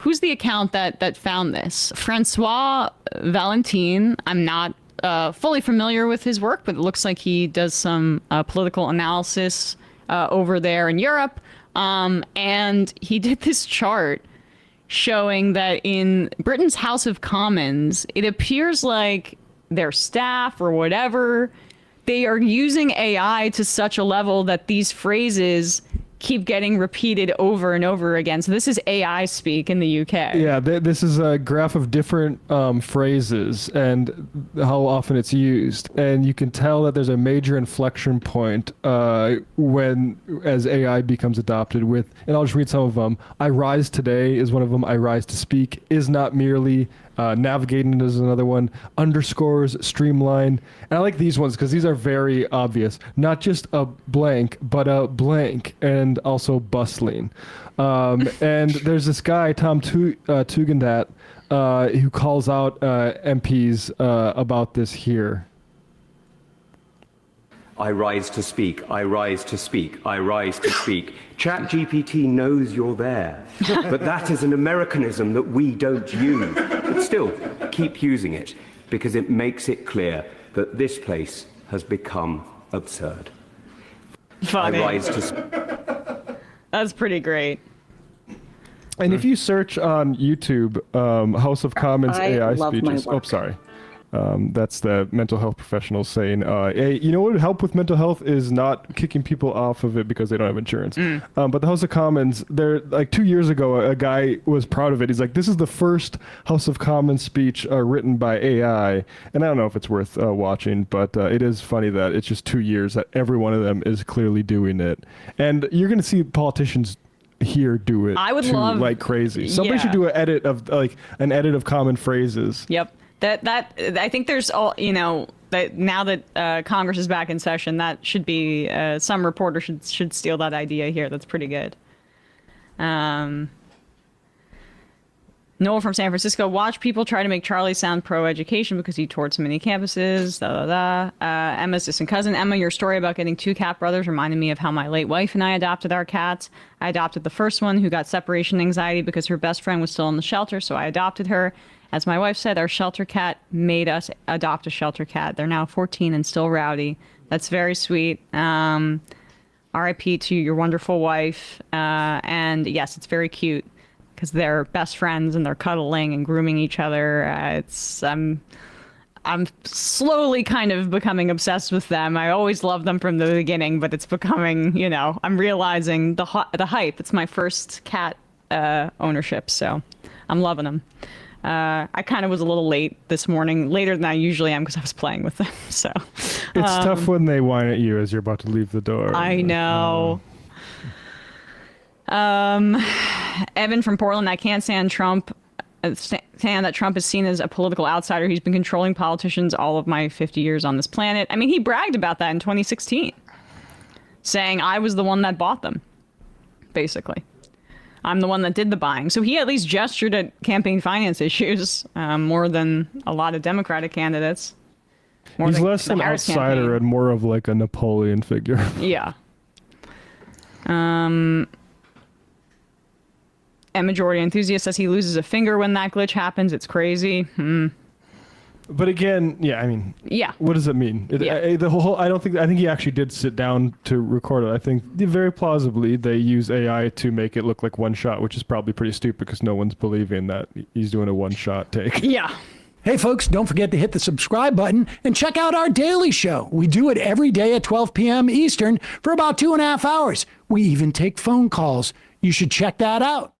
who's the account that found this? Francois Valentin. I'm not fully familiar with his work, but it looks like he does some political analysis over there in Europe. And he did this chart showing that in Britain's House of Commons, it appears like their staff or whatever, they are using AI to such a level that these phrases keep getting repeated over and over again. So this is AI speak in the UK. Yeah, this is a graph of different phrases and how often it's used. And you can tell that there's a major inflection point as AI becomes adopted with, and I'll just read some of them. I rise today is one of them. I rise to speak is not merely. Navigating is another one. Underscores, streamline. And I like these ones because these are very obvious. Not just a blank, but a blank, and also bustling. And there's this guy, Tom Tugendhat, who calls out MPs about this here. I rise to speak, I rise to speak, I rise to speak. ChatGPT knows you're there, but that is an Americanism that we don't use. But still, keep using it, because it makes it clear that this place has become absurd. Funny. I rise to That's pretty great. And if you search on YouTube, House of Commons AI speeches. Oh, sorry. That's the mental health professionals saying, hey, you know what would help with mental health is not kicking people off of it because they don't have insurance. But the House of Commons, like 2 years ago, a guy was proud of it. He's like, this is the first House of Commons speech written by AI. And I don't know if it's worth watching, but it is funny that it's just 2 years that every one of them is clearly doing it. And you're going to see politicians here do it I would too, love, like crazy. Somebody should do an edit of common phrases. Yep. That I think there's all, that now that Congress is back in session, that should be some reporter should steal that idea here. That's pretty good. Noel from San Francisco, watch people try to make Charlie sound pro-education because he toured so many campuses. Emma's distant cousin. Emma, your story about getting 2 cat brothers reminded me of how my late wife and I adopted our cats. I adopted the first one who got separation anxiety because her best friend was still in the shelter, so I adopted her. As my wife said, our shelter cat made us adopt a shelter cat. They're now 14 and still rowdy. That's very sweet. RIP to your wonderful wife. And yes, it's very cute because they're best friends and they're cuddling and grooming each other. I'm slowly kind of becoming obsessed with them. I always loved them from the beginning, but it's becoming, I'm realizing the hype. It's my first cat ownership, so I'm loving them. I kind of was a little late this morning, later than I usually am because I was playing with them. So it's tough when they whine at you as you're about to leave the door. I know. Evan from Portland, I can't stand Trump. Stand that Trump is seen as a political outsider. He's been controlling politicians all of my 50 years on this planet. I mean, he bragged about that in 2016, saying I was the one that bought them, basically. I'm the one that did the buying. So he at least gestured at campaign finance issues more than a lot of Democratic candidates. He's less an outsider and more of like a Napoleon figure. Yeah. Majority enthusiast says he loses a finger when that glitch happens. It's crazy. But again, yeah, I mean, yeah. What does it mean? I think he actually did sit down to record it. I think very plausibly they use AI to make it look like one shot, which is probably pretty stupid because no one's believing that he's doing a one shot take. Yeah. Hey folks, don't forget to hit the subscribe button and check out our daily show. We do it every day at 12 p.m. Eastern for about 2.5 hours. We even take phone calls. You should check that out.